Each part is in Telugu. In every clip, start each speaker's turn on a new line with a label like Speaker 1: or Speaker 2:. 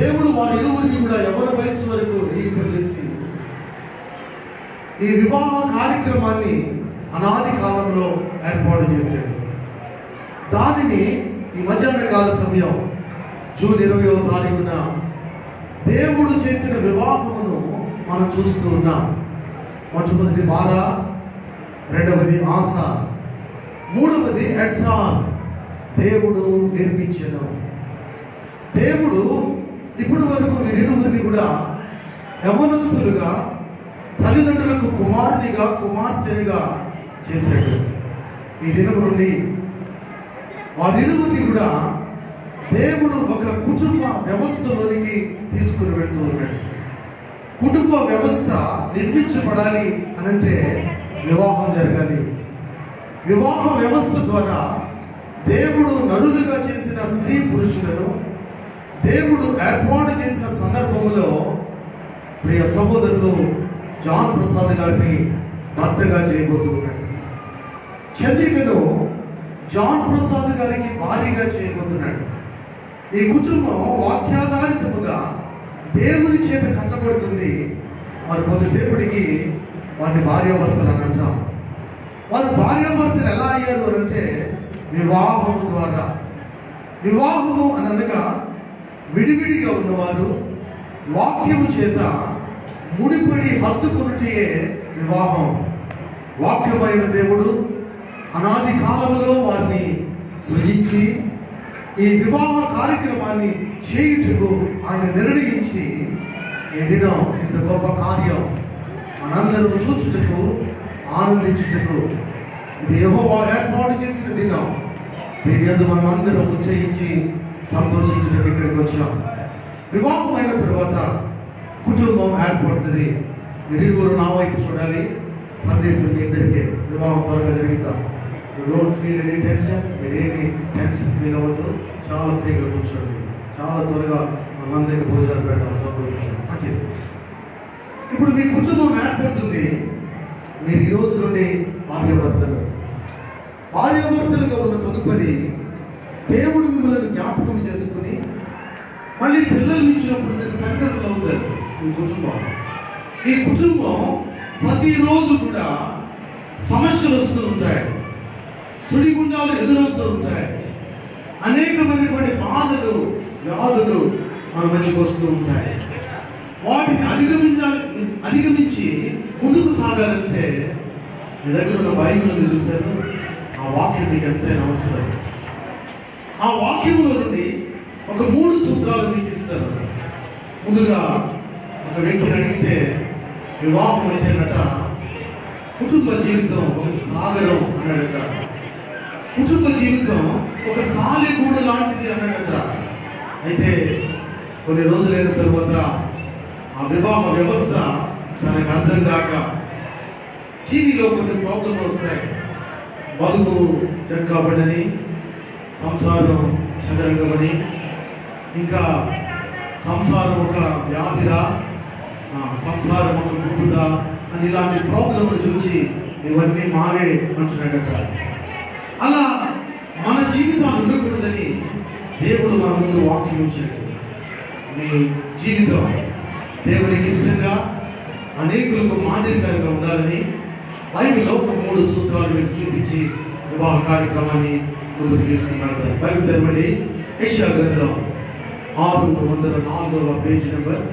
Speaker 1: దేవుడు వారి ఇరువురిని కూడా యవ్వన వయసు వరకు ఎదిగింపజేసి ఈ వివాహ కార్యక్రమాన్ని అనాది కాలంలో ఏర్పాటు చేశాడు. దానిని ఈ మధ్యాహ్న కాల సమయం జూన్ 20వ తారీఖున దేవుడు చేసిన వివాహమును మనం చూస్తూ ఉన్నాం. మొట్టమొదటి బారా, రెండవది ఆశ, మూడవది ఎడ్సాన్. దేవుడు నిర్మించను. దేవుడు ఇప్పటి వరకు వీరిరువురిని కూడా యవ్వనస్తులుగా తల్లిదండ్రులకు కుమారునిగా కుమార్తెనిగా చేశాడు. ఈ దినం నుండి వారిరువురిని కూడా దేవుడు ఒక కుటుంబ వ్యవస్థలోనికి తీసుకుని వెళ్తూ ఉన్నాడు. కుటుంబ వ్యవస్థ నిర్మించబడాలి అనంటే వివాహం జరగాలి. వివాహ వ్యవస్థ ద్వారా దేవుడు నరులుగా చేసిన స్త్రీ పురుషులను దేవుడు ఏర్పాటు చేసిన సందర్భంలో ప్రియ సహోదరులు జాన్ ప్రసాద్ గారిని భర్తగా చేయబోతున్నాడు. చంద్రికను జాన్ ప్రసాద్ గారికి భార్యగా చేయబోతున్నాడు. ఈ కుటుంబం వాక్యాధారితముగా దేవుని చేత కట్టబడుతుంది. వారు కొంతసేపటికి వారిని భార్యాభర్తలు అని అంటాం. వారు భార్యాభర్తలు ఎలా అయ్యారు అని అంటే వివాహము ద్వారా. వివాహము అని అనగా విడివిడిగా ఉన్నవారు వాక్యము చేత ముడిపడి హత్తుకొనుటే వివాహం. వాక్యమైన దేవుడు అనాది కాలంలో వారిని సృజించి ఈ వివాహ కార్యక్రమాన్ని చేయుటకు ఆయన నిర్ణయించి ఈ దినం ఇంత గొప్ప కార్యం మనందరూ చూచుటకు ఆనందించుటకు ఇది యెహోవా ఏర్పాటు చేసిన దినం. దీని యందు మనం అందరం ఉత్సహించి సంతోషించుటకు ఇక్కడికి వచ్చాం. వివాహం అయిన తర్వాత కుటుంబం ఏర్పడుతుంది. మీరిరువురు నా వైపు చూడాలి. సందేశం మీ ఇద్దరికే. వివాహం త్వరగా జరిగిద్దాం. You don't feel any tension. మీరేమి టెన్షన్ ఫీల్ అవ్వద్దు. చాలా ఫ్రీగా కూర్చోండి. చాలా త్వరగా మనందరికీ భోజనాలు పెడతాం. సంప్రదాయం మంచిది. ఇప్పుడు మీ కుటుంబం ఏర్పడుతుంది. మీరు ఈ రోజు నుండి భార్యాభర్తలుగా ఉన్న తదుపరి దేవుడు మిమ్మల్ని జ్ఞాపకం చేసుకుని మళ్ళీ పిల్లల్ని ఇచ్చినప్పుడు మీరు తల్లిదండ్రులు అవుతారు. ఈ కుటుంబం ప్రతిరోజు కూడా సమస్యలు వస్తూ ఉంటాయి. సుడిగుండాలు ఎదురవుతూ ఉంటాయి. అనేకమైనటువంటి బాధలు వ్యాధులు మన మధ్యకు వస్తూ ఉంటాయి. వాటిని అధిగమించి ముందుకు సాగాలంటే మీ దగ్గర ఉన్న బైబిల్ని చూశారు. ఆ వాక్యం మీకు ఎంతైనా అవసరం. ఆ వాక్యంలో నుండి ఒక 3 సూత్రాలు మీకు ఇస్తారు. ముందుగా ఒక వ్యక్తిని అడిగితే వివాహం అంటేనట కుటుంబ జీవితం ఒక సాగరం అన్నాడట. కుటుంబ జీవితం ఒక సాలెగూడు లాంటిది అన్నాడట. అయితే కొన్ని రోజులైన తరువాత ఆ వివాహ వ్యవస్థ తనకు అర్థం కాక టీవీలో కొన్ని ప్రోగ్రాంలు వస్తాయి. బతుకు జట్కాబడని, సంసారం చదరంగమని, ఇంకా సంసారం ఒక వ్యాధిరా, సంసారం ఒక చుట్టుదా అని ఇలాంటి ప్రోగ్రాంలు చూసి ఇవన్నీ మావే అంటున్నాడట. అలా మన జీవితాలు ఉండకూడదని దేవుడు మన ముందు వాక్యం ఇచ్చాడు. మీ జీవితం దేవునికి ఇష్టంగా అనేకులకు మాదిరికరంగా ఉండాలని బైబిల్లో 3 సూత్రాలు మీకు చూపించి వివాహ కార్యక్రమాన్ని ముందుకు తీసుకున్నాడు. బైబిల్ తెరవండి. యెషయా గ్రంథం 604వ పేజీ నెంబర్.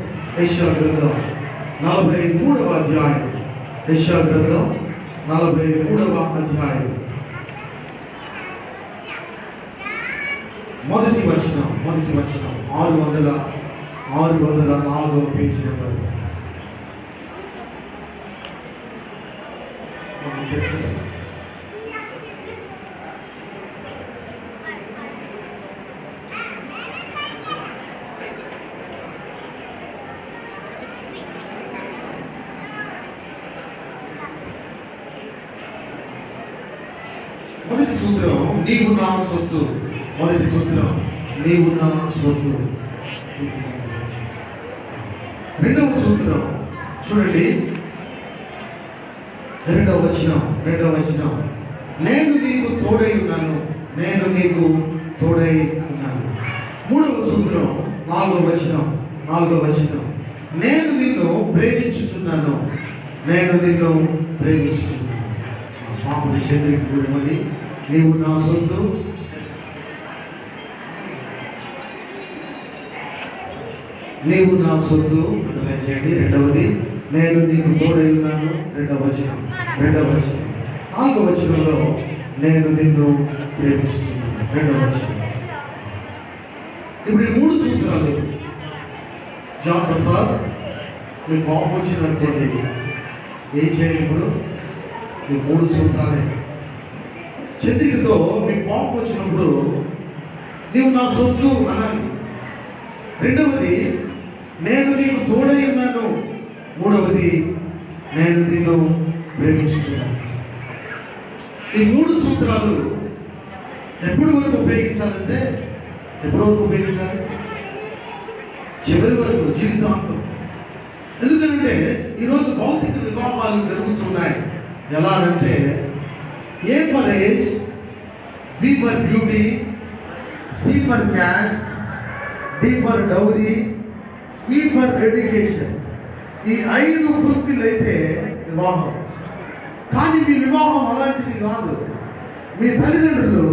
Speaker 1: యెషయా గ్రంథం 43వ అధ్యాయం. యెషయా గ్రంథం 43వ అధ్యాయం మొదటి వచనం 604వ పేజీ నెంబర్. మొదటి సూత్రం నీవు నా సొత్తు. మొదటి సూత్రం నీవు నా సొత్తు. రెండవ సూత్రం చూడండి, రెండవ వచనం నేను నీకు తోడై ఉన్నాను. మూడవ సూత్రం 4వ వచనం 4వ వచనం, నేను నిన్ను ప్రేమించుచున్నాను, నేను నిన్ను ప్రేమించుచున్నాను. పాపని చంద్రుడికి కూడమని నీవు నా సొత్తు, నీవు నా సొత్తు చేయండి. రెండవది, నేను నీకు తోడై ఉన్నాను. రెండవ వచనం. 4వ వచనంలో నేను నిన్ను ప్రేమించుచున్నాను. 2వ వచనం. ఇప్పుడు ఈ 3 సూత్రాలు జాన్ ప్రసాద్, మీ కోపం వచ్చింది అనుకోండి, ఏం చేయాలి? ఇప్పుడు ఈ 3 సూత్రాలే. చంద్రికతో మీ కోపం వచ్చినప్పుడు నీవు నా సొత్తు అనాలి. రెండవది, నేను నీకు తోడై ఉన్నాను. మూడవది, నేను నిన్ను ప్రేమించుచున్నాను. ఈ 3 సూత్రాలు ఎప్పటి వరకు ఉపయోగించాలంటే, ఎప్పటి వరకు ఉపయోగించాలి? చివరి వరకు, జీవితాంతం. ఎందుకంటే ఈరోజు భౌతిక వివాహాలు జరుగుతున్నాయి. ఎలా అంటే, A for age, B for beauty, C for caste, D for dowry, E for education. ఈ 5 ఫుల్ఫిల్ అయితే వివాహం. కానీ మీ వివాహం అలాంటిది కాదు. మీ తల్లిదండ్రులు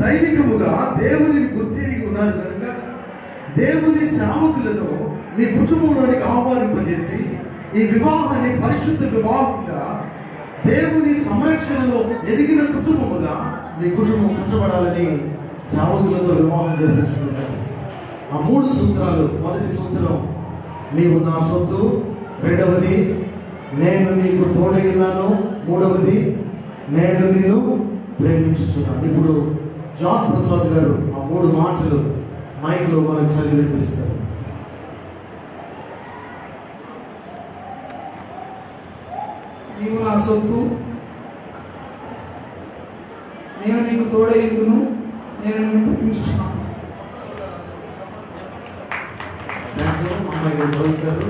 Speaker 1: దైవికముగా దేవునిని గుర్తిరిగి ఉన్నారు కనుక దేవుని సేవకులను మీ కుటుంబంలోనికి ఆహ్వానింపజేసి ఈ వివాహాన్ని పరిశుద్ధ వివాహంగా దేవుని సంరక్షణలో ఎదిగిన కుటుంబముగా మీ కుటుంబం కూర్చోబడాలని సేవకులతో వివాహం జరిపిస్తున్నారు. ఆ 3 సూత్రాలు. మొదటి సూత్రం, నీవు నా సొత్తు. రెండవది, నేను నీకు తోడై ఉన్నాను. మూడవది, నేను నిన్ను ప్రేమించుచున్నాను. ఇప్పుడు జాన్ ప్రసాద్ గారు ఆ 3 మాటలు మైక్లో మనకు చదివి వినిపిస్తారు.
Speaker 2: నీవు నా సొత్తు, నేను నీకు తోడై ఉందును, నేను నిన్ను ప్రేమించుచున్నాను.
Speaker 1: అమ్మాయి చదువుతారు.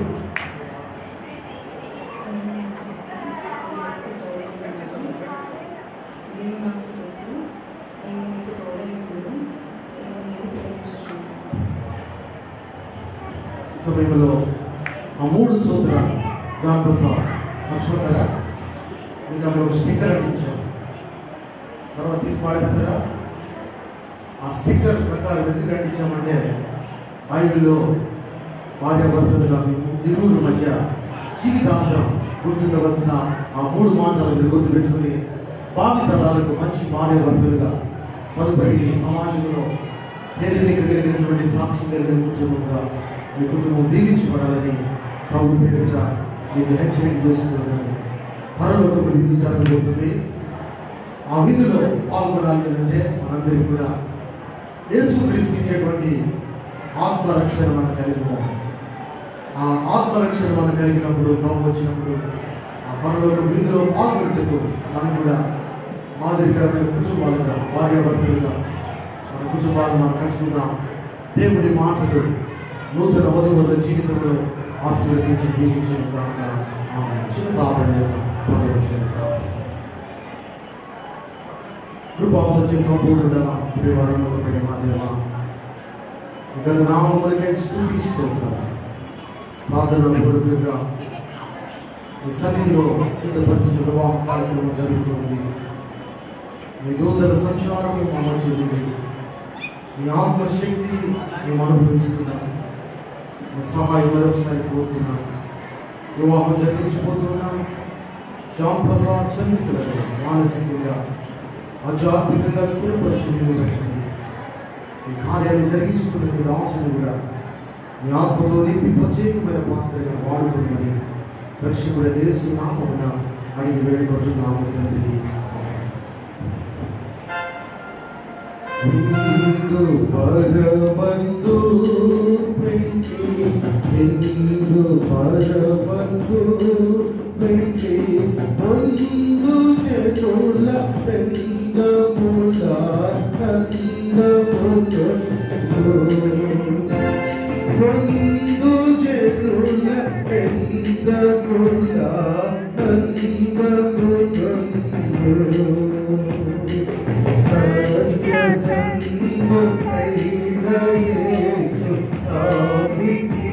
Speaker 1: సమయంలో ఆ 3 సూత్రాలు జాన్ ప్రసాద్ మర్చిపోతారా? మీకు అప్పుడు ఒక స్టిక్కర్ అంటించాం, తర్వాత తీసి పాడేస్తారా? ఆ స్టిక్కర్ ప్రకారం ఎందుకు అంటించామంటే, బైబిల్లో భార్యాభర్తలుగా ఇరువురి మధ్య జీవితాంతం గుర్తుండవలసిన ఆ 3 మాటలు మీరు గుర్తుపెట్టుకుని భావితరాలకు మంచి భార్యాభర్తలుగా తదుపరి సమాజంలో పేరునికి కలిగినటువంటి సాక్ష్యం కలిగిన కుటుంబంగా మీ కుటుంబం దీవించబడాలని ప్రభు పేరిట మీకు హెచ్చరిక చేస్తున్నాను. పరలోకపు విందు జరగబోతుంది. ఆ విందులో పాల్గొనాలి అంటే మనందరికీ కూడా యేసుక్రీస్తున్నటువంటి ఆత్మరక్షణ మనం కలిగి ఉండాలి. ఆ ఆత్మరక్షణ మనం కలిగినప్పుడు, ప్రభు వచ్చినప్పుడు ఆ పరలోక విందులో పాల్గొనేందుకు మనం కూడా మాదిరికరమైన కుటుంబాలుగా, భార్యాభర్తలుగా మన కుటుంబాలను మనం కట్టుకుందాం. దేవుడి మాటలు నూతన వధువుల జీవితంలో ఆశీర్వదించి దీవించిన కాక ఆమె చిన్న ప్రాధాన్యత పొందవచ్చు. కృపా సత్య సంపూర్ణుడా, ప్రేమపైన మాదేవా, ఇక నామములకే స్తుతిస్తున్నాం. ప్రార్థన కొడుకుగా మీ సన్నిధిలో సిద్ధపరిచిన వివాహ కార్యక్రమం జరుగుతుంది. మీ దూతల సంచారం మా మధ్య ఉంది. మీ ఆత్మశక్తి మేము అనుభవిస్తున్నాం. మీ సహాయం మరొకసారి కోరుతున్నాం. వివాహం జరిగించిపోతున్నాం. జాన్ ప్రసాద్ చంద్రికలను మానసికంగా, ఆధ్యాత్మికంగా స్థిరపరిశుద్ధి పెట్టండి. ఈ కార్యాన్ని జరిగిస్తున్న మీ దాసుని కూడా మీ ఆత్మతో నింపి ప్రత్యేకమైన పాత్రగా వాడుకోమని రక్షకుడు యేసు నామమున అడిగి వేడుకొంటున్నాము తండ్రి.
Speaker 3: హిందూ పరబంధు పెంచి, హిందూ పరబంధు పెంచి, బంధు చేతుల పెందముల కందములు, బంధు చేతుల పెందముల కందములు, సత్య సంగ యేసు సావికి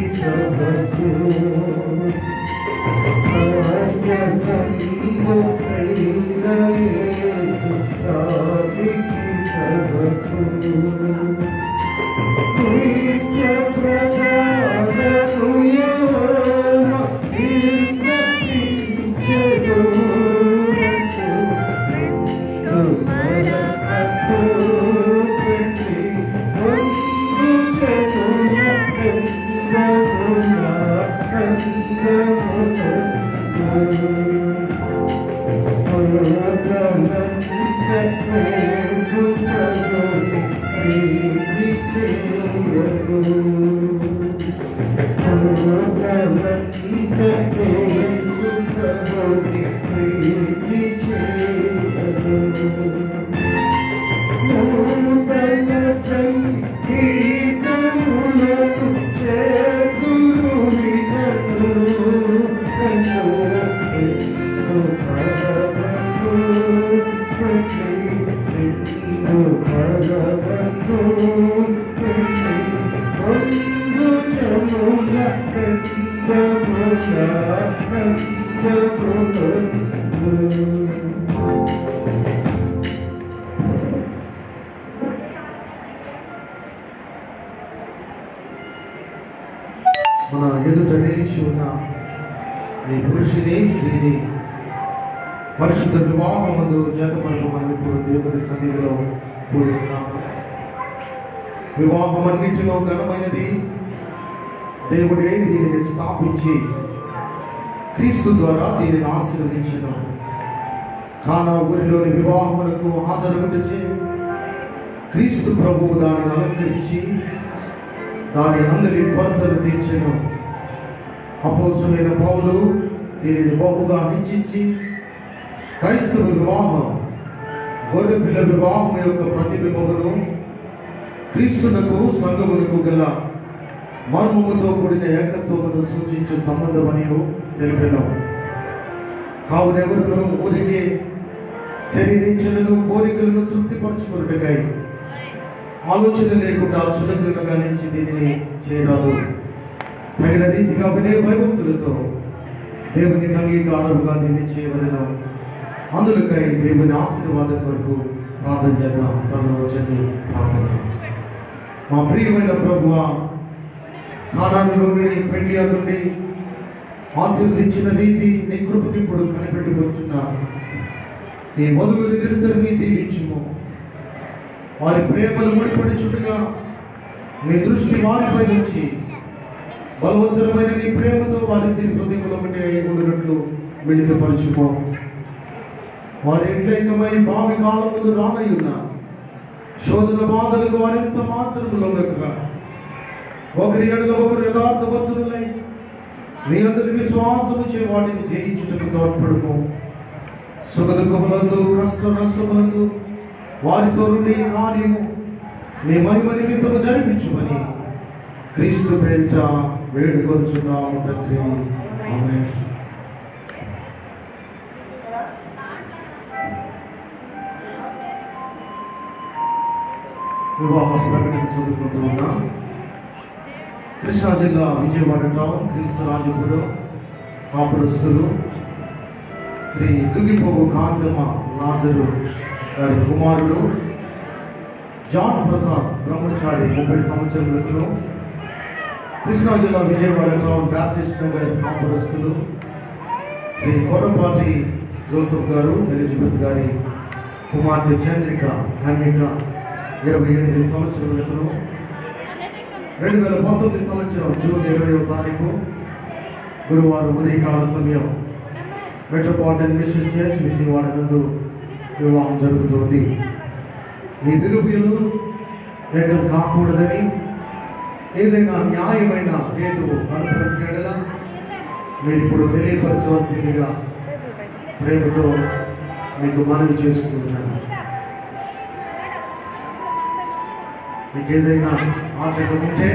Speaker 1: మన ఎదుట నిలిచి ఉన్న ఈ పురుషుని స్త్రీని పరిశుద్ధ వివాహమందు జతపరకు మనం ఇప్పుడు దేవుని సన్నిధిలో కూడి ఉన్నాము. వివాహం అన్నింటిలో ఘనమైనది. దేవుడే దీనిని స్థాపించి క్రీస్తు ద్వారా దీనిని ఆశీర్వదించను. కానా ఊరిలోని వివాహములకు హాజరుగుటచే క్రీస్తు ప్రభువు దానిని అలంకరించి దాని అందరి కొరతలు తీర్చెను. అపోస్తులైన పౌలు దీనిని బహుగా హెచ్చించి క్రైస్తవ వివాహం గొర్రెపిల్ల వివాహం యొక్క ప్రతిబింబమును క్రీస్తునకు సంఘమునకు గల మర్మముతో కూడిన ఏకత్వమును సూచించే సంబంధమని తెలిపెను. కావున ఎవరును ఊరికి శరీరేచ్ఛలను కోరికలను తృప్తిపరచుకున్నట్టుకై ఆలోచన లేకుండా చులకనగా నుంచి దీనిని చేయరాదు. తగిన రీతిగా వినయ భయభక్తులతో దేవునికి అంగీకారముగా దీన్ని చేయవలను. అందులకై దేవుని ఆశీర్వాదం కొరకు ప్రార్థన చేద్దాం. త్వరలో వచ్చండి ప్రార్థన. మా ప్రియమైన ప్రభువా, కానానులోని పెళ్లి అందుండి ఆశీర్వదించిన రీతి నీ కృపకి ఇప్పుడు కనిపెట్టుకొచ్చున్నా. ఈ వధువులిద్దరిద్దరిని దీవించుము. వారి ప్రేమలు ముడిపడుచుండగా నీ దృష్టి వారిపై నుంచి బలవంతరమైన నీ ప్రేమతో వారిద్దరి హృదయంలో ఒకటే అయి ఉండినట్లు మిళితపరచుకో. వారి ఎట్లైకమై భావి కాలం ముందు రానయ్యున్న శోధన బాధలకు వారెంత మాత్రము లొంగకగా ఒకరి ఎడల ఒకరు యథార్థవంతులై మీ అందరి విశ్వాసము చే వాటిని జయించుటకు తోడ్పడుము. సుఖ దుఃఖములందు కష్ట నష్టములందు వారితో నుండి కార్యము నీ మహిమ నిమిత్తము జరిపించుమని క్రీస్తు పేరిట వేడుకొనుచున్నాము తండ్రి. ఆమేన్. వివాహ ప్రకటన చదువుకుంటూ ఉన్నాం. కృష్ణా జిల్లా విజయవాడ టౌన్ క్రీస్తురాజపురం కాపురస్తులు శ్రీ దుగిపోగు కాసమ్మ లాజరు గారి కుమారుడు జాన్ ప్రసాద్ బ్రహ్మచారి 30 సంవత్సరములకు కృష్ణా జిల్లా విజయవాడ టౌన్ బ్యాప్టిస్ట్ నగర్ కాపురస్తులు శ్రీ కొర్రపాటి జోసఫ్ గారు ఎలిజబెత్ గారి కుమార్తె చంద్రిక కన్యక 28 సంవత్సరములకు 2019 సంవత్సరం జూన్ 20వ తారీఖు గురువారం ఉదయకాల సమయం మెట్రోపాలిటన్ మిషన్ చర్చ్ విజయవాడ నందు వివాహం జరుగుతుంది. మీ నిరూప్యులు ఏకం కాకూడదని ఏదైనా న్యాయమైన హేతువు కనపరిచిన మీరు ఇప్పుడు తెలియపరచవలసిందిగా ప్రేమతో మీకు మనవి చేస్తున్నాను. మీకు ఏదైనా ఆటంకం ఉంటే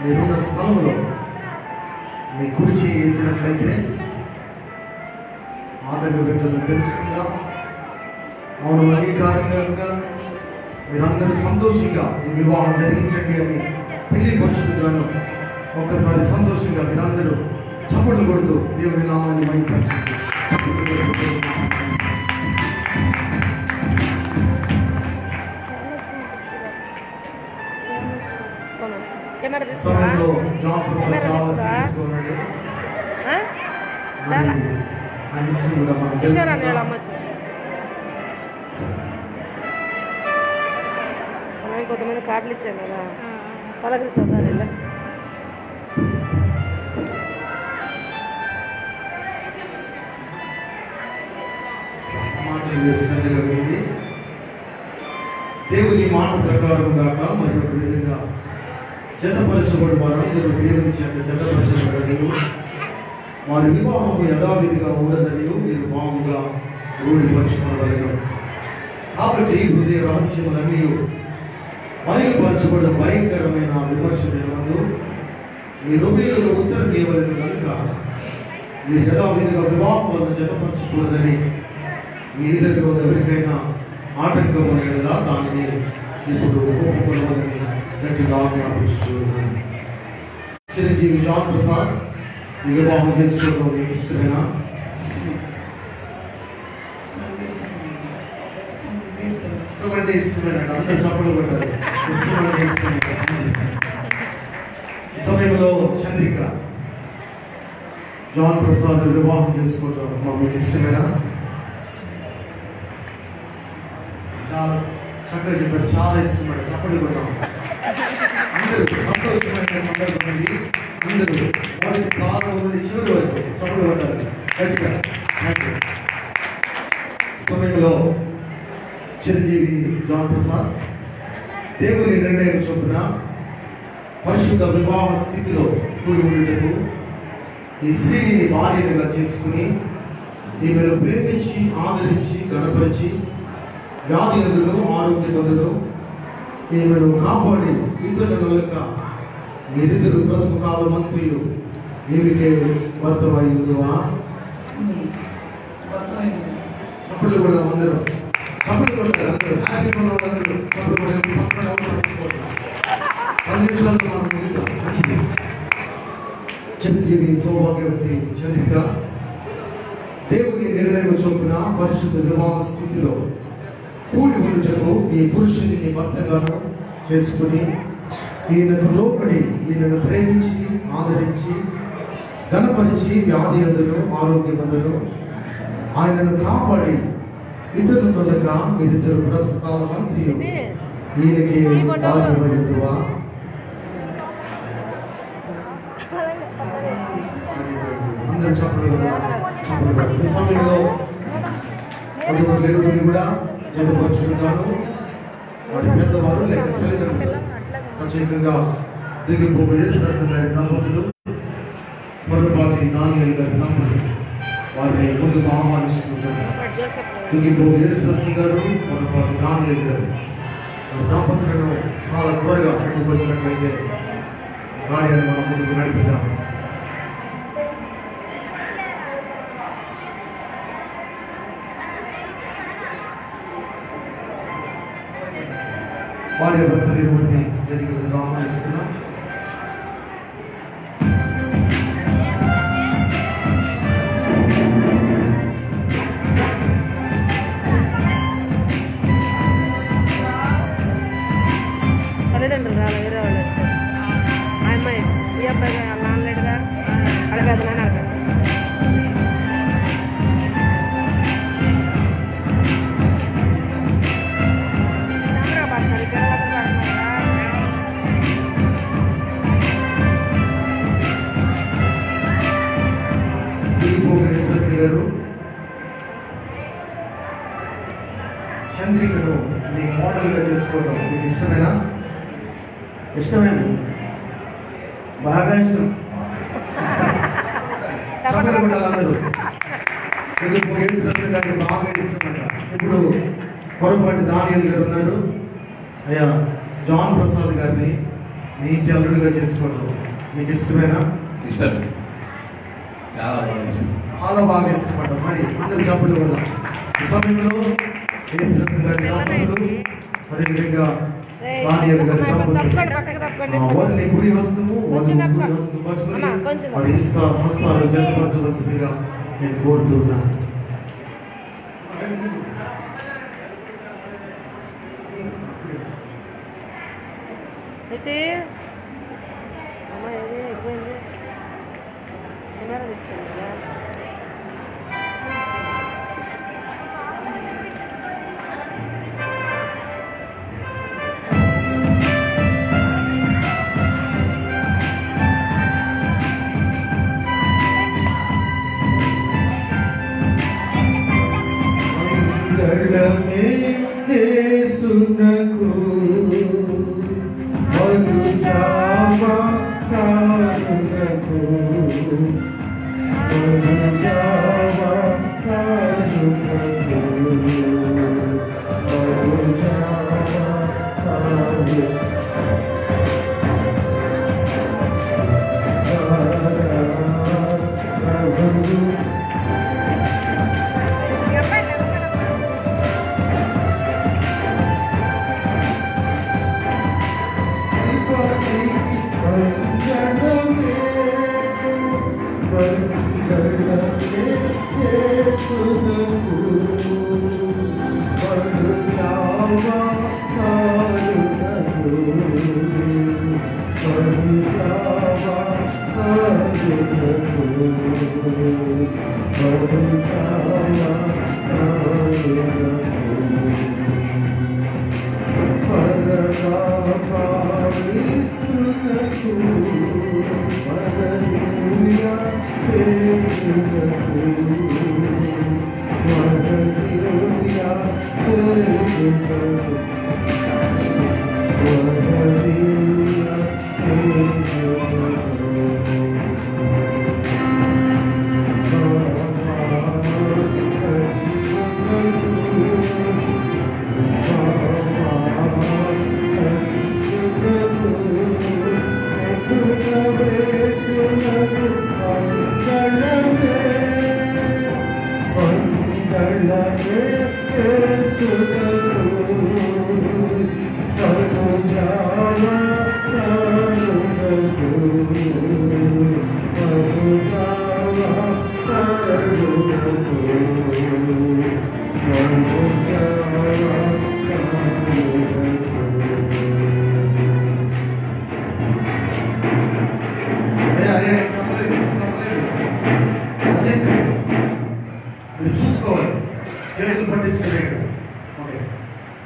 Speaker 1: మీరున్న స్థలంలో మీ కుడి చేయి ఎత్తినట్లయితే ఆటంక వ్యక్తులను తెలుసుకుందాం. అవును, అంగీకారంగా మీరందరూ సంతోషంగా ఈ వివాహం జరిగించండి అని తెలియపరుచుతున్నాను. ఒక్కసారి సంతోషంగా మీరందరూ చప్పట్లు కొడుతూ దేవుని నామాన్ని మహిమపరచండి.
Speaker 4: కెమెరా
Speaker 1: సమయంలో
Speaker 4: తీసుకురా
Speaker 1: జాన్ ప్రసాద్ చాలా సీరియస్గా ఉన్నాడు. మరి ఆ విషయం కూడా మనం తెలుసుకుందాం.
Speaker 4: మనం కొంతమంది కార్డులు ఇచ్చాం కదా పలకరించాలి ఇలా
Speaker 1: మాటలు మీరు శ్రద్ధగా వినండి. దేవుని మాట ప్రకారం గాక మరి ఒక విధంగా జతపరచబడి వారందరూ దేవుని చేత జతపరచబడని వారి వివాహము యథావిధిగా ఉండదని మీరు బాగుగా రూఢిపరచుకోవలను. కాబట్టి హృదయ రహస్యములన్నీ బయలుపరచబడిన భయంకరమైన విమర్శ దినమందు మీ హృదయాలను ఉత్తరం ఇవ్వలేదు కనుక మీరు యథావిధిగా వివాహం వల్ల జతపరచకూడదని మీ ఇద్దరిలో ఎవరికైనా ఆటంకం ఉండేలా దానిని ఇప్పుడు ఒప్పుకోవాలని గట్టిగా ఆజ్ఞాపించుతున్నాను. చిరంజీవి జాన్ ప్రసాద్ ఈ వివాహం చేసుకోవడం మీకు ఇష్టమేనా? ఇష్టమంటే ఇష్టమేనండి. అందరూ చప్పలు కొట్టాలి. ఇష్టమంటే ఇష్టమే. ఈ సమయంలో చంద్రిక జాన్ ప్రసాద్ వివాహం చేసుకోవడం మీకు ఇష్టమేనా? చాలా చక్కగా చెప్పారు. చాలా ఇష్టమైన చప్పట్లు కొట్టాం. అందరూ సంతోషమైన సందర్భం ఇది. అందరూ మొదటి ప్రారంభం నుండి చివరి వరకు చప్పట్లు కొట్టాలి గట్టిగా. సమయంలో చిరంజీవి జాన్ ప్రసాద్ దేవుని నిర్ణయం చొప్పున పరిశుద్ధ వివాహ స్థితిలో కూడి ఉండేటకు ఈ స్త్రీని భార్యగా చేసుకుని ఈమెను ప్రేమించి ఆదరించి గణపరిచి వ్యాధి మందులు ఆరోగ్య మందులు ఈమెను కాపాడి ఇతరుల లెక్క మీరిద్దరు బ్రతుకు కాలమంతయు ఈమెకే వర్తమయ్యుదువా? చప్పట్లు కూడా అందరూ చప్పట్లు కొట్టారు. అందరూ హ్యాపీగా ఉన్న వాళ్ళందరూ చప్పట్లు కూడా 10 నిమిషాలతో మనం ముగిద్దాం. మంచిది. చిరంజీవి సౌభాగ్యవతి చంద్రిక దేవుని నిర్ణయం చొప్పున పరిశుద్ధ వివాహ స్థితిలో కూడి ఉండుటకు ఈ పురుషుని భర్తగాను చేసుకుని ఈయనకు లోబడి ఈయనను ప్రేమించి ఆదరించి ఘనపరిచి వ్యాధి అందును ఆరోగ్య మందును ఆయనను కాపాడి ఇతరులక మీరిద్దరు బ్రతుకు కాలమంతయు ఈయనకి భార్యవయుదువా? అందరూ చప్పట్లు కూడా ఈ సమయంలో వధువులు కూడా జతపరచుకుంటాను. వారి పెద్దవారు లేక తల్లిదండ్రులు ప్రత్యేకంగా దిగిపోబు యేసురత్న గారి దంపతులు పొరపాటి దానియేలు గారి దంపతులు వారిని ముందుకు ఆహ్వానిస్తున్నారు. దిగిపోబు యేసురత్న గారు పొరపాటి దానియేలు గారు వారి దంపతులను చాలా త్వరగా ముందుకు వచ్చినట్లయితే కార్యాన్ని మనం ముందుకు నడిపిద్దాం. భార్య భర్తలు ఇరువురిని వేదిక మీదగా ఆహ్వానిస్తున్నాం.
Speaker 4: తల్లిదండ్రులు రావాలి వేరే వాళ్ళు ఆ అమ్మాయి ఈ అబ్బాయి నాన్నలేడుగా అడగదు నాన్న
Speaker 1: గారు చంద్రికను మీ మోడల్గా చేసుకోవడం మీకు ఇష్టమేనా?
Speaker 3: ఇష్టమేనా? బాగా ఇష్టం.
Speaker 1: చప్పట్లు కొట్టాలి అందరూ. గారికి బాగా ఇష్టమట. ఇప్పుడు పొరపాటి దానియేలు గారు ఉన్నారు. అయ్యా జాన్ ప్రసాద్ గారిని మీ ఇంటి అల్లుడిగా చేసుకోవడం మీకు ఇష్టమేనా?
Speaker 5: ఇష్టం. చాలా బాగా ఇష్టం.
Speaker 1: చాలా బాగా ఇష్టపడ్డాం. మరి అందరూ చప్పట్లు కూడా ఈ సమయంలో యేసురత్న గారి దంపతులు అదేవిధంగా దానియేలు గారి దంపతులు వారిని కుడి హస్తము వధువు కుడి హస్తము పట్టుకుని వారి హస్తాలు జతపరచవలసిందిగా నేను కోరుతున్నాను.
Speaker 4: ఏంటి అమ్మ ఏది ఎక్కువైంది కెమెరా తీసుకెళ్ళా
Speaker 1: యేసునకు మనుజామ కారునకు మనుజామ కారునకు మనుజామ కారునకు మీరు చూసుకోవాలి, చేతులు పట్టించుకోలేదు. ఓకే,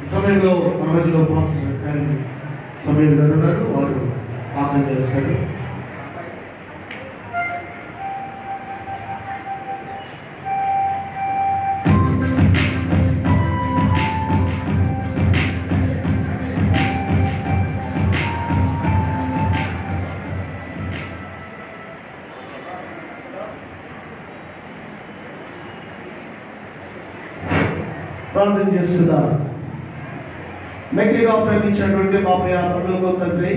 Speaker 1: ఈ సమయంలో మన మధ్యలో పాస్టర్ గారు సమయం గారు ఉన్నారు, వారు ప్రార్థన చేస్తారు.
Speaker 6: ప్రార్థన చేస్తున్నారు. మెట్టిగా ప్రేమించినటువంటి మా ప్రియ పరలోక తండ్రి,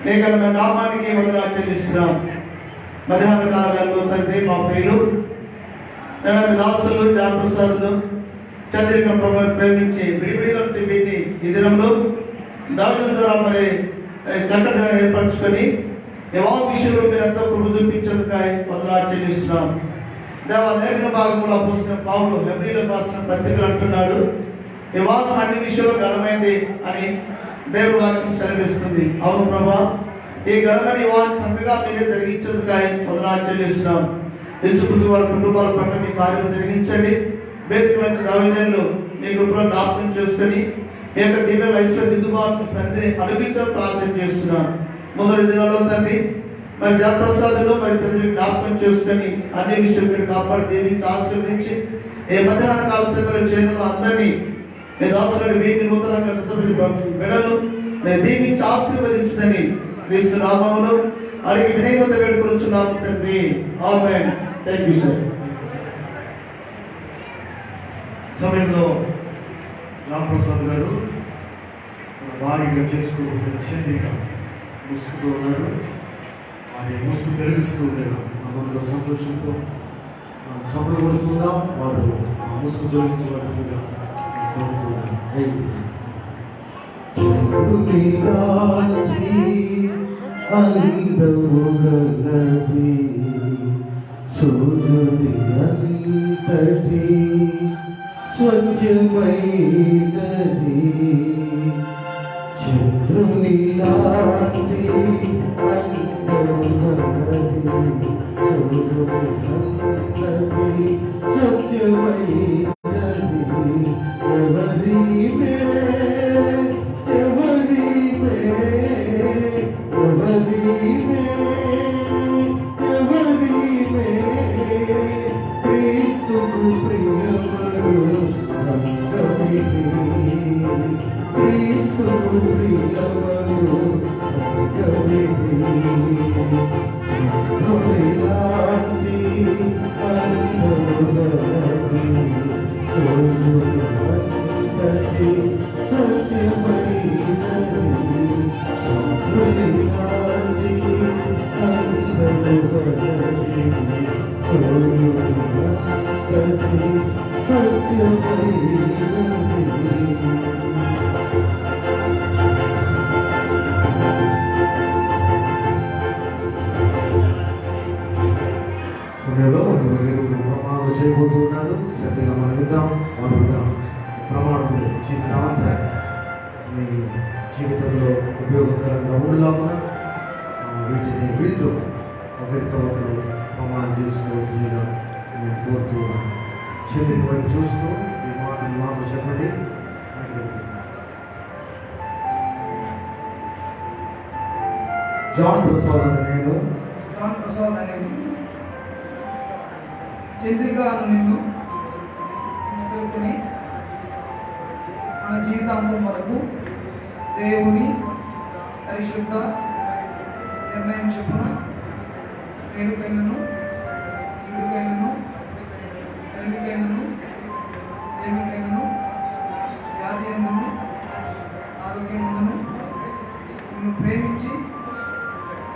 Speaker 6: లేఖన నామానికి వందనాలు చెల్లిస్తున్నాం. మధ్యాహ్న కాలంలో తండ్రి మా ప్రియులు దాసులు జాప్రసాదులు చంద్రిక ప్రభుత్వం ప్రేమించి విడివిడిగా వీటిని ఈ దినంలో దాని ద్వారా మరి చక్కగా ఏర్పరచుకొని ఏవో విషయంలో మీరంతా కృప చూపించడానికై వందనాలు చెల్లిస్తున్నాం. లేఖన భాగంలో అపోస్తలుడైన పౌలు హెబ్రీయులకు రాసిన పత్రికలు అంటున్నాడు, ఈ వాక్యం అన్ని విషయంలో ఘనమైంది అని దేవుడి వాక్యం సెలవిస్తుంది. అవును ప్రభా, ఈ ఘనమైన వాక్యం చక్కగా మీరే జరిగించడానికై వందనాలు చెల్లిస్తున్నాం. తెలుసుకుంటూ వారి కుటుంబాల పట్ల మీ కార్యం జరిగించండి. వేదిక నుంచి దైవజనులు మీ కృపలో జ్ఞాపకం చేసుకొని మీ యొక్క దీవెన ఐశ్వర్య దిద్దుబాటు సన్నిధిని అనిపించడం ప్రార్థన చేస్తున్నాం. మొదటి దినాల్లో తండ్రి మరి జనప్రసాదులు మరి చదివి జ్ఞాపకం చేసుకొని అన్ని విషయాలు మీరు కాపాడి దీవించి ఆశీర్వదించి ఏ మధ్యాహ్న కాల సేవలు చేయడంలో అందరినీ నేను దాసులని వీరిని నూతనంగా బిడ్డలు నేను దీవించి ఆశీర్వదించదని క్రీస్తు నామములో అడిగి వినయత వేడుకొనుచున్నాము తండ్రి. ఆమేన్. Thank you sir.
Speaker 1: సమయంలో రామప్రసాద్ గారు భారీగా చేసుకోబోతున్న చేతిక ముసుగుతూ ఉన్నారు. అది ముసుగు తెలుస్తూ ఉండేది. మనలో సంతోషంతో చప్పుడు కొడుతుందా వారు ఆ ముసుగు తొలగించవలసిందిగా కోరుతున్నాను. అందముగలది సూర్యుని అంతటి స్వచ్ఛమైనది చంద్రుని లాంటి అందమైనది చంద్రుని అంతటి స్వచ్ఛమైనది ఎవరిమే ఎవరిమే ఎవరిమే ఎవరిమే క్రీస్తుకు ప్రియమరు సంగమిది క్రీస్తుకు ప్రియమరు సంగమిది చంద్రునిలాంటి అందమైనది సూర్యుని అంతటి స్వచ్ఛమైనది చంద్రునిలాంటి అందమైనది సూర్యుని అంతటి స్వచ్ఛమైనది. సమయంలో మన ఇరువురు ప్రమాణాలు చేయబోతున్నారు. శ్రద్ధగా మనం విద్దాం. వారు కూడా ప్రమాణములు జీవితాంతం మీ జీవితంలో ఉపయోగకరంగా ఉండలాగున వీటిని వింటూ ఒకరితో ఒకరు ప్రమాణం చేసుకోవాల్సిందిగా నేను కోరుతున్నాను. చేతిని వైపు చూస్తూ ఈ మాటలు మాతో చెప్పండి. జాన్ ప్రసాద్ అని నేను
Speaker 2: జాన్ ప్రసాద్ అనేది చంద్రిక అను నిన్ను పేర్కొని మన జీవితాంతం వరకు దేవుని పరిశుద్ధ నిర్ణయం చొప్పున వేడుకైనను ఈడుకైనను ఎలుకైనను ఏమికైనను వ్యాధి ఎందును ఆరోగ్యం ఎందును నిన్ను ప్రేమించి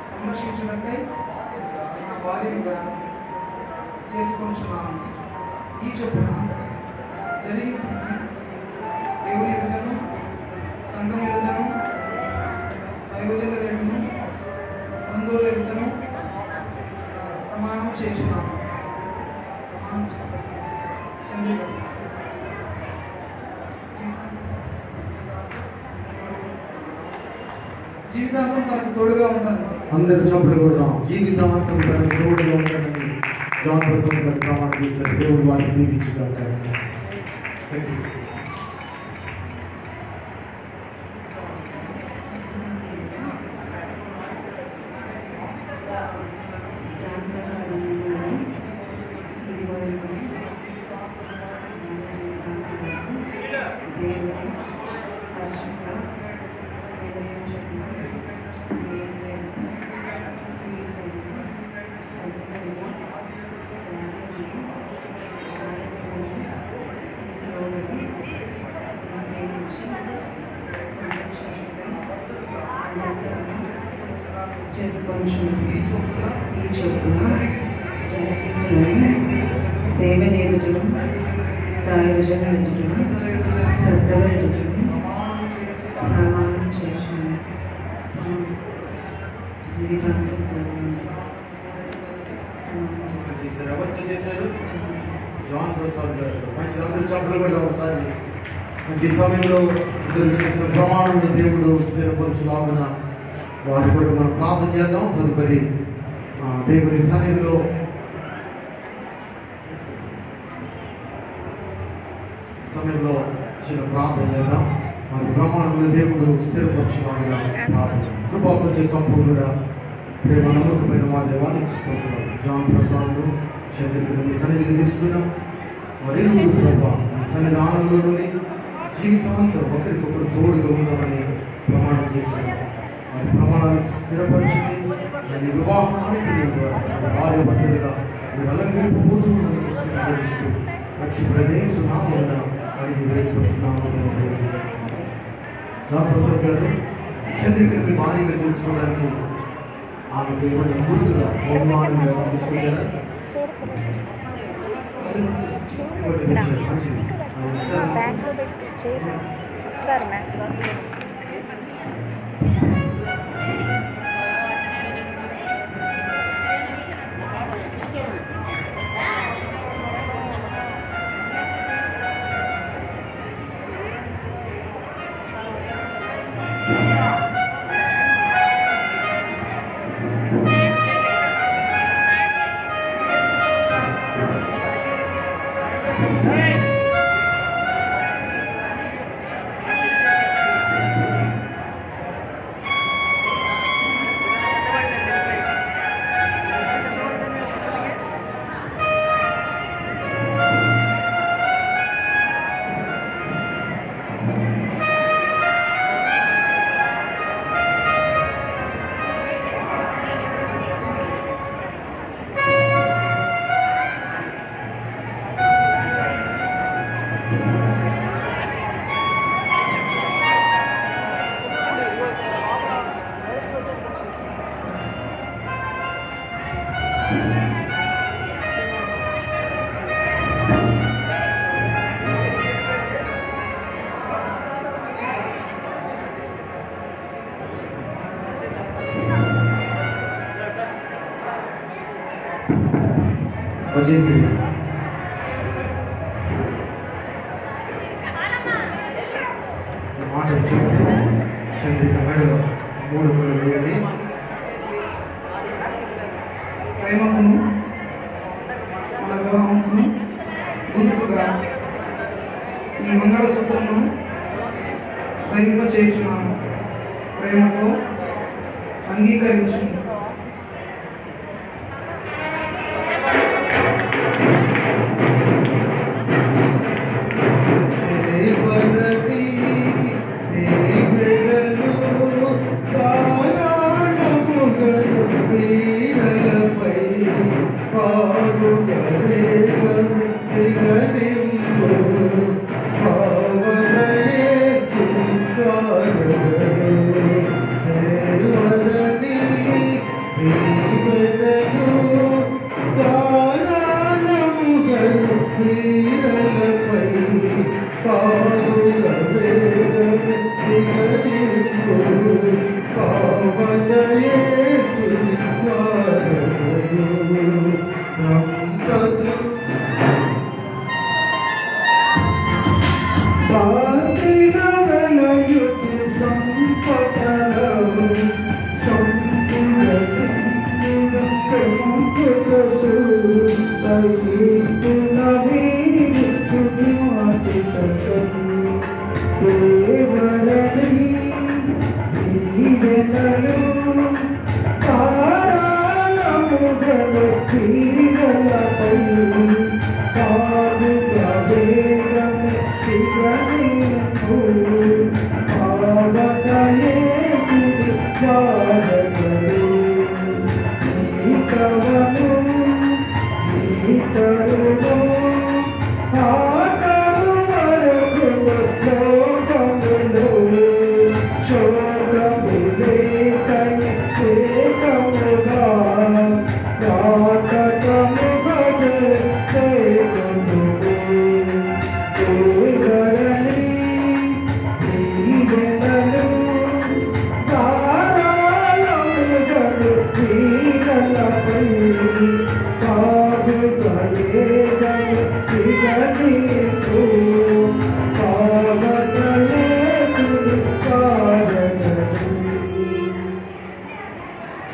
Speaker 2: సంరక్షించుటకై నా భార్యగా చేసుకొంచున్నాను. ఈ చొప్పున జరిగింది దేవుని ఎదుటను సంఘం ఎదుటను దైవజనుల ఎదుటను బంధువుల ఎదుటను ప్రమాణం చేస్తున్నాను. చంద్రిక జీవితాంతం తనకు తోడుగా ఉంటాను.
Speaker 1: అందరూ చంపలు కొడదాం. జీవితాంతం తనకు తోడుగా ఉంటానని జాన్ ప్రసాద్ గారు ప్రమాణం చేశారు. దేవుడు వారిని దీవించుగాక.
Speaker 7: జాన్ ప్రసాద్ ఇది మొదలుకొని నా జీవితాంతం వరకు దేవుని పరిశుద్ధ నిర్ణయం చొప్పున ఈ చొప్పున జరుగుతున్న దేవుని ఎదుటను దైవజనుల ఎదుటను పెద్దల ఎదుటను ప్రమాణం చేస్తున్నాను. జీవితాంతం
Speaker 1: ఎవరితో చేశారు? జాన్ ప్రసాద్ గారు. మంచి అందరూ చంపలు కొడదాం ఒకసారి. ఈ సమయంలో ఇద్దరు చేసిన ప్రమాణంలో దేవుడు స్థిరపరచులాగున వారి కొరకు మనం ప్రార్థన చేద్దాం. తదుపరి దేవుని సన్నిధిలో సమయంలో చిన్న ప్రార్థన చేద్దాం. వారి ప్రమాణంలో దేవుడు స్థిరపరచులాగున ప్రార్థన. కృపా సత్య సంపూర్ణుడా, ప్రేమ నమ్మకమైన మా దేవానికి స్తోత్రం. జాన్ ప్రసాద్ను చంద్రికను మీ సన్నిధికి తీసుకున్నాం. వారి ఇరువురు ప్రభా మీ సన్నిధానంలో నుండి జీవితాంతం ఒకరికొకరు తోడుగా ఉండమని ప్రమాణం చేశారు. వారి ప్రమాణాలు స్థిరపరిచింది. దాన్ని వివాహ కార్యక్రమం ద్వారా వారి భార్య భర్తలుగా మీరు అలంకరింపబోతున్నందుకు స్థితిస్తూ రక్షిపుడనేసు నామమున అడిగి వేడుకొచ్చున్నాము తండ్రి. జాన్ ప్రసాద్ గారు చంద్రికను మీ భార్యగా తీసుకోవడానికి ఆమెకు ఏమైనా గుర్తుగా బహుమానంగా తీసుకొచ్చారా? మంచిది.
Speaker 4: ఇస్తారు
Speaker 1: భజంత్రి ఈ మాటలు చెప్తూ చంద్రిక మెడలో 3 ముళ్ళు వేయండి.
Speaker 2: ప్రేమకును మన వివాహమును గుర్తుగా ఈ మంగళసూత్రమును ధరింపచేయుచున్నాను. ప్రేమతో అంగీకరించు.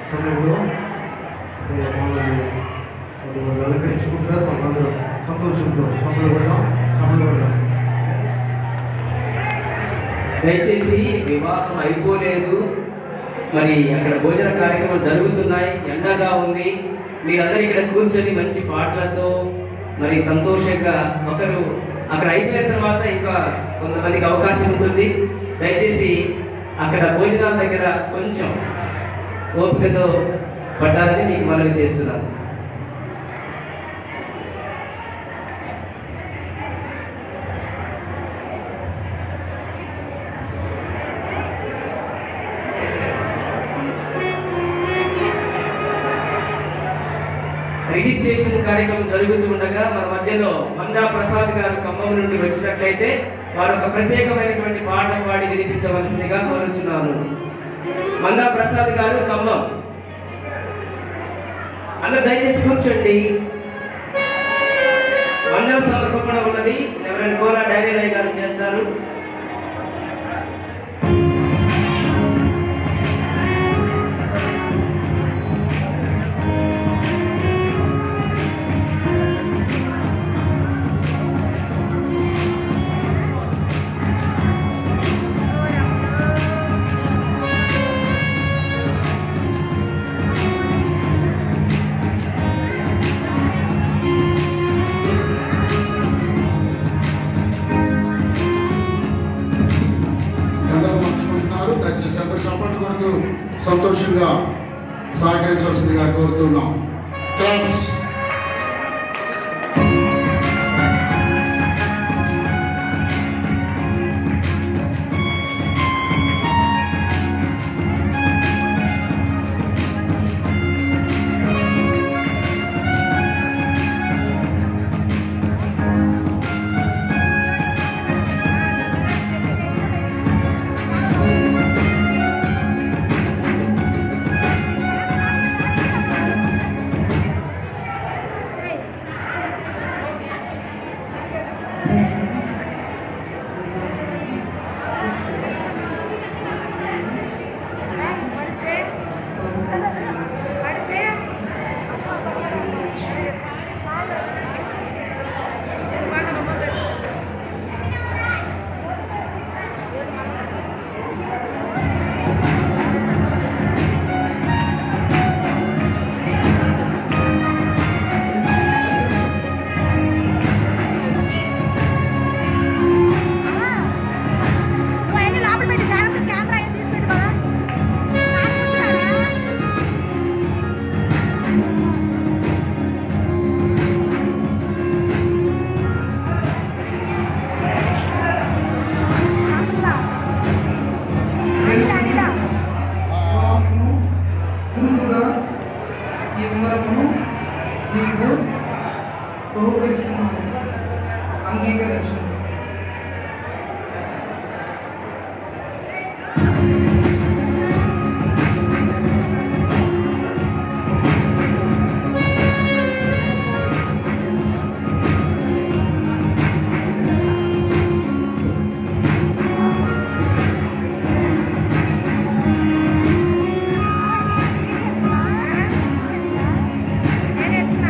Speaker 1: సమయంలో వాళ్ళు అలంకరించుకుంటారు. మనందరం సంతోషంతో చప్పలు కొడదాం.
Speaker 8: దయచేసి వివాహం అయిపోలేదు, మరి అక్కడ భోజన కార్యక్రమాలు జరుగుతున్నాయి, ఎండగా ఉంది. మీరందరూ ఇక్కడ కూర్చొని మంచి పాటలతో మరి సంతోషంగా ఒకరు అక్కడ అయిపోయిన తర్వాత ఇంకా కొంతమందికి అవకాశం ఉంటుంది. దయచేసి అక్కడ భోజనాల దగ్గర కొంచెం ఓపికతో పట్టాలని మీకు మనవి చేస్తున్నాను. రిజిస్ట్రేషన్ కార్యక్రమం జరుగుతూ ఉండగా మన మధ్యలో మందా ప్రసాద్ గారు ఖమ్మం నుండి వచ్చినట్లయితే వారు ఒక ప్రత్యేకమైనటువంటి పాట పాడి వినిపించవలసిందిగా కోరుచున్నాను. మందా ప్రసాద్ గారు ఖమ్మం. అందరూ దయచేసి కూర్చోండి. వందన సమర్పణ కూడా ఉన్నది. ఎవరైనా కోలా డైరీ రాయ్ గారు చేస్తారు.
Speaker 1: సంతోషంగా సహకరించవలసిందిగా కోరుతున్నాం. క్లాప్స్.
Speaker 2: ఈ ఉంగరమును నీకు బహుకరిస్తున్నాను, అంగీకరించు.
Speaker 4: నేను ఎత్తున్నా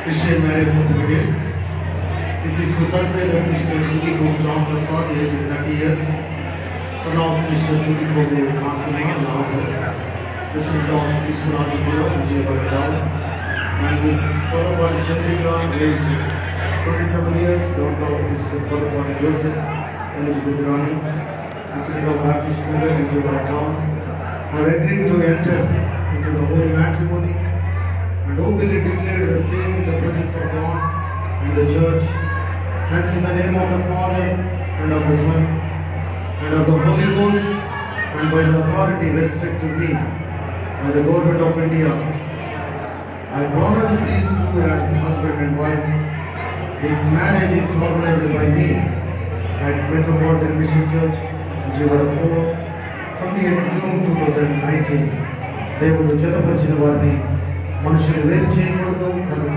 Speaker 1: Christian marriage certificate. This is to certify that Mr. Tudipogu John Prasad, age 30 years, son of Mr. Tudipogu Kasima Lazar, resident of Kiswarajpura, Vijayawada town, and Miss Parapati Chandrika, age 27 years, daughter of Mr. Parapati Joseph, Elizabeth Rani, resident of Baptist Nagar, Vijayawada town, have agreed to enter into the holy matrimony and openly declared the same in the presence of God and the church. Hence, in the name of the Father and of the Son and of the Holy Ghost, and by the authority vested to me by the Government of India, I pronounce these two as husband and wife. This marriage is organized by me at Metropolitan Mission Church, Vijayawada 4, 28th June 2019. దేవుడు జతపరిచిన వారిని మనుషులు వేరు చేయకూడదు, కనుక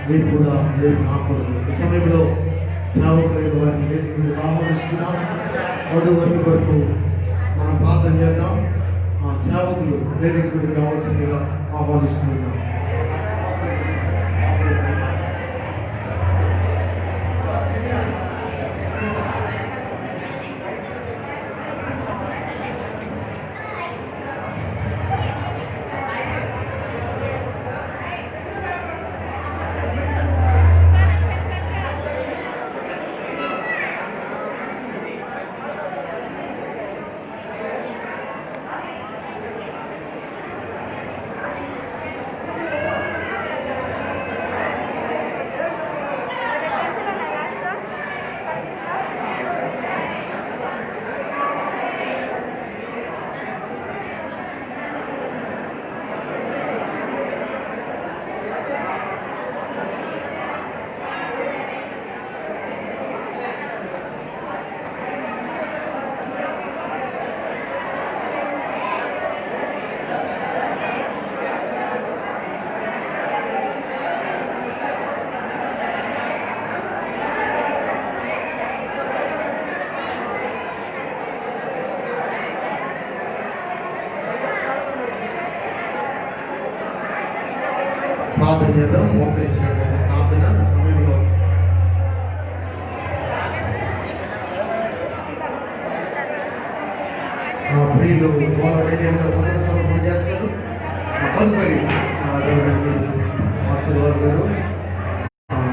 Speaker 1: మీరు కూడా వేరు కాకూడదు. ఈ సమయంలో సేవకులైన వారిని వేదిక మీద ఆహ్వానిస్తున్నాం. వధువరుల వరకు మనం ప్రార్థన చేద్దాం. ఆ సేవకులు వేదిక మీదకి రావాల్సిందిగా ఆహ్వానిస్తున్నాం. ప్రార్థన చేద్దాం. మోకరించినటువంటి ప్రార్థన సమయంలో ప్రియులు వాలంటీర్గా వందన సమర్పణ చేస్తారు. తదుపరి దేవుడి ఆశీర్వాద్ గారు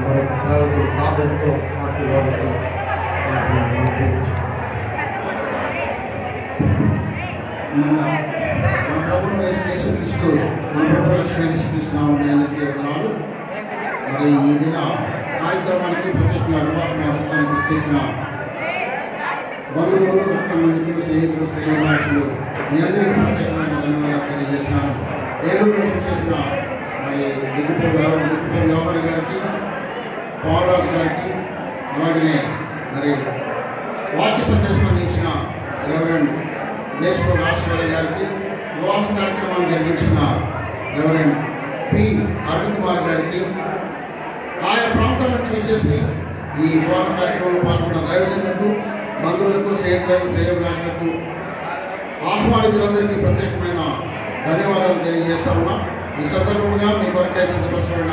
Speaker 1: మరొక సేవకులు ప్రార్థనతో ఆశీర్వాదంతో మనం దీవించుకుంటాం.
Speaker 9: మన ప్రభువు యేసుక్రీస్తు మన ప్రభు రక్షణ యేసుక్రీస్తు నామమున వందనాలు. మరి ఈ దిన కార్యక్రమానికి ప్రత్యేకంగా వివాహ మహోత్సవానికి చేసిన బంధువులు, రక్త సంబంధికులు, స్నేహితులు, శ్రేయోభిలాషులు మీ అందరికీ ప్రత్యేకమైన ధన్యవాదాలు తెలియజేస్తున్నాను. ఏలూరు నుంచి చేసిన మరి దిక్కుపల్లి వ్యవహార గారికి, పాలరాజు గారికి, అలాగనే మరి వాక్య సందేశం అందించిన రెవరెండ్ దేశపు రాష్ట్రపతి గారికి, వివాహ కార్యక్రమాన్ని జరిగించిన రెవరెండ్ పి అరుణ్ కుమార్ గారికి, ఆయా ప్రాంతాల నుంచి వచ్చేసి ఈ వివాహ కార్యక్రమంలో పాల్గొన్న దైవజనులకు, బంధువులకు, స్నేహితులకు, శ్రేయోభిలాషులకు, ఆహ్వానితులందరికీ ప్రత్యేకమైన ధన్యవాదాలు తెలియజేస్తా ఉన్నాం. ఈ సందర్భంగా మీ కొరకై సిద్ధపరచబడిన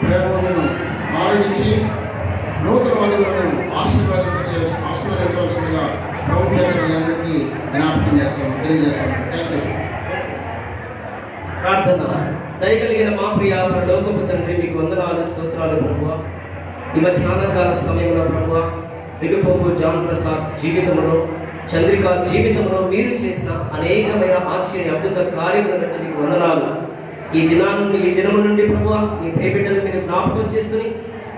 Speaker 9: ప్రేమలను ఆలోచించి నూతన వధువులను ఆశీర్వదించవలసిందిగా ప్రభు పేరు మీ అందరికీ జ్ఞాపకం తెలియజేస్తాము. Thank you.
Speaker 8: ప్రార్థన. దయగలిగిన మా ప్రియ పరలోకపు తండ్రి, మీకు వందనాలు, స్తోత్రాలు ప్రభువా. ఈ మధ్యాహ్న కాల సమయంలో ప్రభువా, దిగుపోగు జాన్ ప్రసాద్ జీవితంలో, చంద్రిక జీవితంలో మీరు చేసిన అనేకమైన ఆశ్చర్య అద్భుత కార్యములను బట్టి మీకు వందనాలు. ఈ దినము నుండి ప్రభువా, మీ ప్రియబిడ్డలు మీరు జ్ఞాపకం చేసుకుని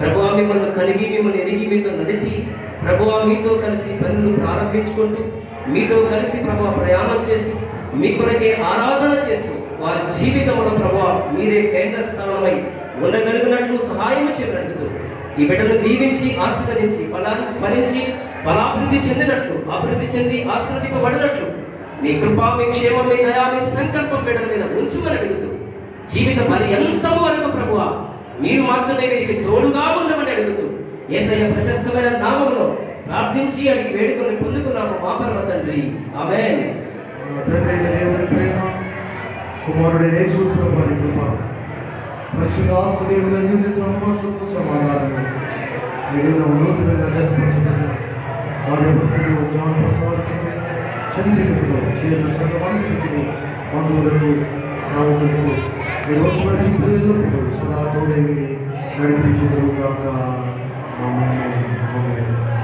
Speaker 8: ప్రభువా, మిమ్మల్ని కలిగి, మిమ్మల్ని ఎరిగి, మీతో నడిచి ప్రభువా, మీతో కలిసి పనులు ప్రారంభించుకుంటూ, మీతో కలిసి ప్రభువా ప్రయాణం చేస్తూ, మీ కొరకే ఆరాధన చేస్తూ, వారి జీవితంలో ప్రభువా మీరే కేంద్ర స్థానమై ఉండగలిగినట్లు సహాయం చేయగలుగుతూ, ఈ బిడ్డను దీవించి ఆశీర్వదించి ఫలించి ఫలాభివృద్ధి చెందినట్లు, అభివృద్ధి చెంది ఆశీర్వదింపబడినట్లు మీ కృప, మీ క్షేమం, మీ దయా, మీ సంకల్పం బిడ్డల మీద ఉంచుమని అడుగుతూ, జీవిత పర్యంతం వరకు ప్రభువా మీరు మాత్రమే వీరికి తోడుగా ఉండమని అడుగుతూ, యేసయ్య ప్రశస్తమైన నామములో ప్రార్థించి అడిగి వేడుకొని పొందుకున్నాము మా పరమ తండ్రి. ఆమేన్.
Speaker 1: తండ్రి దేవుని ప్రేమ, కుమారుడైన యేసు ప్రభువు కృప, పరిశుద్ధాత్మదేవుల అన్యోన్య సహవాసము సమాధానము ఏదైనా నూతనంగా జతపరచబడిన వారి భక్తులు జాన్ ప్రసాదకులు చంద్రికకులు చేరిన సంఘమంతటికి బంధువులకు శ్రావకులకు ఈ రోజు వరకు ఇప్పుడు ఎల్లప్పుడూ సదా తోడేవిడి నడిపించుగాక. ఆమేన్. ఆమేన్.